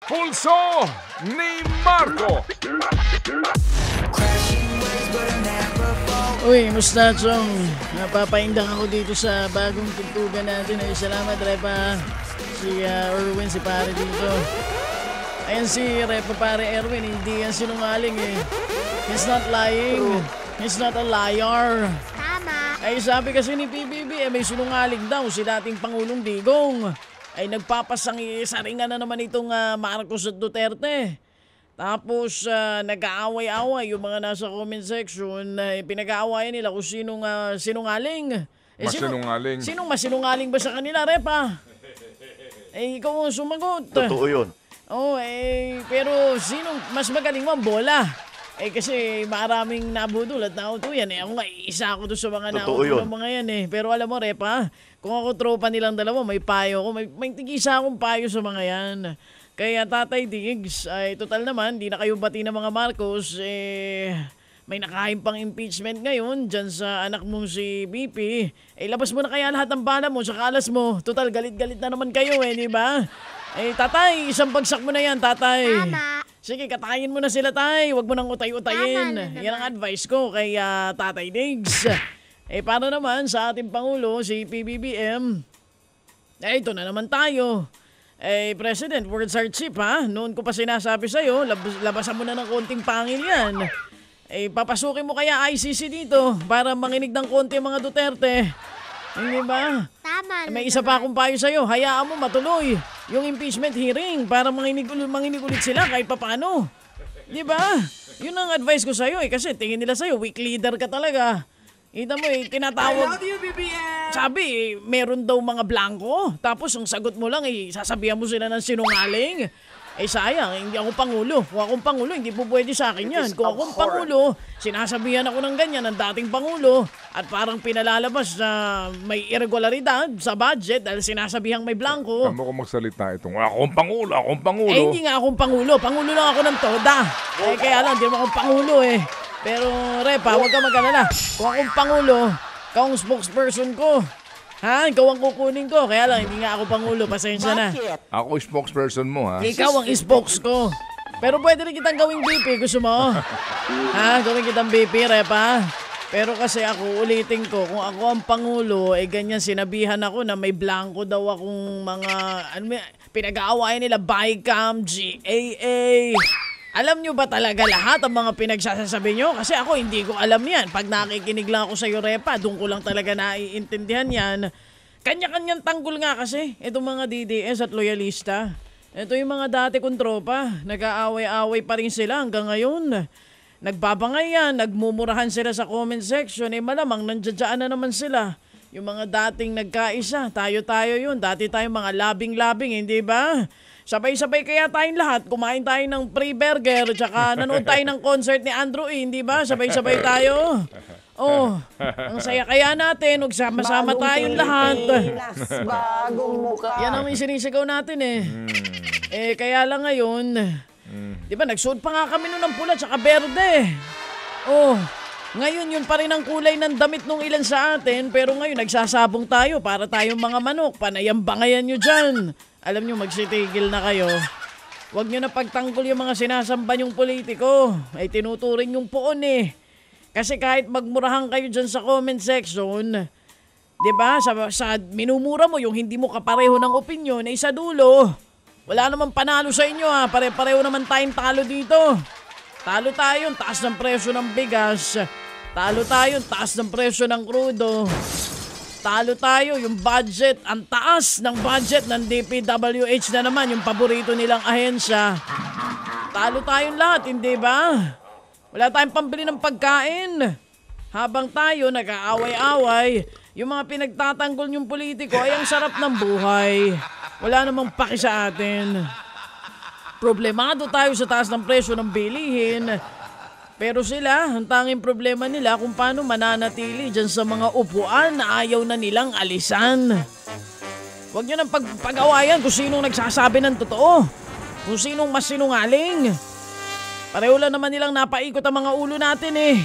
Pulso ni Marco. Uy, musta, Chong? Napapaindang ako dito sa bagong tugtugan natin. Ay, salamat, Repa. Si Erwin, si pare dito. Ayan si Repa, pare Erwin. Hindi yan sinungaling eh. He's not lying. He's not a liar. Tama. Ay, sabi kasi ni PBB, may sinungaling daw si dating Pangulong Digong. Ay, nagpapasangi-saringan na naman itong Marcos at Duterte. Tapos nag-aaway-away yung mga nasa comment section. Pinag-aawayan nila kung sinong sinungaling. Masinungaling. Sinong masinungaling ba sa kanila, Repa? Ikaw ang sumagot. Totoo yun. Pero sinong mas magaling mo ang bola? Kasi maraming nabudol at nautuyan. Ako nga, isa ako doon sa mga nautuyan ng mga yan Pero alam mo, Repa, kung ako tropa nilang dalawa, may payo ko. May tig-isa akong payo sa mga yan. Kaya Tatay Diggs, ay total naman, di na kayo bati ng mga Marcos, may nakahain pang impeachment ngayon dyan sa anak mong si BP. Labas mo na kaya lahat ng bala mo sa kalas mo. Total, galit-galit na naman kayo di ba? Tatay, isang bagsak mo na yan, Tatay. Tama. Sige, katayin mo na sila, Tay. Huwag mo nang utay-utayin. Yan ang advice ko kay Tatay Diggs. Para naman sa ating Pangulo, si PBBM, ito na naman tayo. President, words are cheap, ha? Noon ko pa sinasabi sa'yo, labasan mo na ng konting pangil yan. Papasukin mo kaya ICC dito para manginig ng konti mga Duterte. Hindi ba? Tama. May isa pa akong payo sa'yo, hayaan mo matuloy yung impeachment hearing para manginig ulit sila kahit papano. Di ba? Yun ang advice ko sa'yo kasi tingin nila sa'yo, weak leader ka talaga. Kita mo tinatawag. I love you, BBM! Sabi, meron daw mga blanco. Tapos ang sagot mo lang, sasabihan mo sila ng sinungaling. Sayang, hindi ako Pangulo. Kung akong Pangulo, hindi po pwede sa akin yan. Kung akong Pangulo, sinasabihan ako ng ganyan ng dating Pangulo at parang pinalalabas na may irregularidad sa budget dahil sinasabihang may blanco. Tama ko magsalita itong akong Pangulo. Hindi nga akong Pangulo. Pangulo lang ako ng toda. Kaya lang, hindi mo akong Pangulo Pero, Repa, huwag ka mag-alala. Kung akong Pangulo, ikaw ang spokesperson ko. Ikaw ang kukunin ko. Kaya lang, hindi nga ako Pangulo. Pasensya na. Ako spokesperson mo, ha? Ikaw ang spokes ko. Pero pwede rin kitang gawing BP. Gusto mo? Gawin kitang BP, Repa. Pero kasi ako, ulitin ko, kung ako ang Pangulo, ganyan sinabihan ako na may blanco daw akong mga, pinag-aawayan nila, BICAM, GAA. Alam nyo ba talaga lahat ang mga pinagsasasabi nyo? Kasi ako hindi ko alam yan. Pag nakikinig lang ako sa iyo, Repa, doon ko lang talaga naiintindihan yan. Kanya-kanyang tanggol nga kasi itong mga DDS at loyalista. Ito yung mga dati kong tropa. Nag-aaway-aaway pa rin sila hanggang ngayon. Nagbabangay yan, nagmumurahan sila sa comment section. Malamang nandiyadyaan na naman sila. Yung mga dating nagkaisa, tayo-tayo yun. Dati tayo mga labing-labing, hindi ba? Sabay-sabay kaya tayong lahat, kumain tayo ng pre-burger, tsaka nanood tayo ng concert ni Andrew hindi ba? Sabay-sabay tayo. Ang saya kaya natin, magsama-sama tayong lahat. Bagong mukha. Yan ang sinisigaw natin kaya lang ngayon, di ba nagsuot pa nga kami nun ng pula tsaka berde. Ngayon yun pa rin ang kulay ng damit nung ilan sa atin, pero ngayon nagsasabong tayo para tayong mga manok, panayambangayan nyo dyan. Alam nyo, magsitigil na kayo. Huwag nyo na pagtanggol yung mga sinasamba nyong politiko. Tinuturing yung poon Kasi kahit magmurahan kayo dyan sa comment section, di ba, sa minumura mo yung hindi mo kapareho ng opinyon, sa dulo, wala namang panalo sa inyo Pare-pareho naman tayong talo dito. Talo tayo, taas ng presyo ng bigas. Talo tayo, taas ng presyo ng krudo. Talo tayo, yung budget, ang taas ng budget ng DPWH na naman, yung paborito nilang ahensya. Talo tayong lahat, hindi ba? Wala tayong pambili ng pagkain. Habang tayo nag-aaway-away, yung mga pinagtatanggol yung politiko ay ang sarap ng buhay. Wala namang paki sa atin. Problemado tayo sa taas ng presyo ng bilihin. Pero sila, ang tanging problema nila kung paano mananatili dyan sa mga upuan na ayaw na nilang alisan. Huwag nyo nang pag-awayan kung sinong nagsasabi ng totoo. Kung sinong mas sinungaling. Pareho lang naman nilang napaikot ang mga ulo natin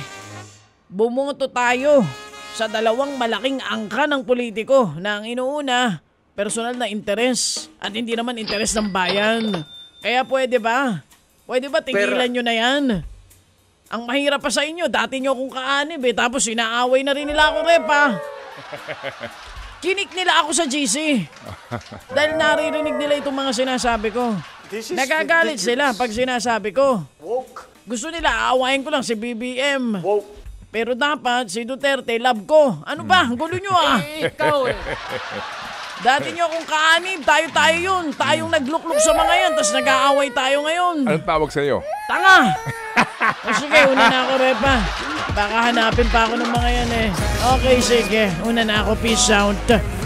Bumungoto tayo sa dalawang malaking angka ng politiko na ang inuuna, personal na interes at hindi naman interes ng bayan. Kaya pwede ba? Pwede ba tigilan nyo na yan? Ang mahirap pa sa inyo, dati nyo akong kaanib tapos inaaway na rin nila ako, Rep, Kinik nila ako sa GC. Dahil naririnig nila itong mga sinasabi ko. Nagagalit sila pag sinasabi ko. Gusto nila aawayin ko lang si BBM. Pero dapat si Duterte love ko. Ano ba? Ang gulo nyo Ikaw eh. Dati nyo akong kaanib, tayo yun. Tayong naglukluk sa mga yan, tapos nag-aaway tayo ngayon. Anong tawag sa'yo? Tanga! O sige, una na ako, Repa. Baka hanapin pa ako ng mga yan eh. Okay, sige. Una na ako. Peace out.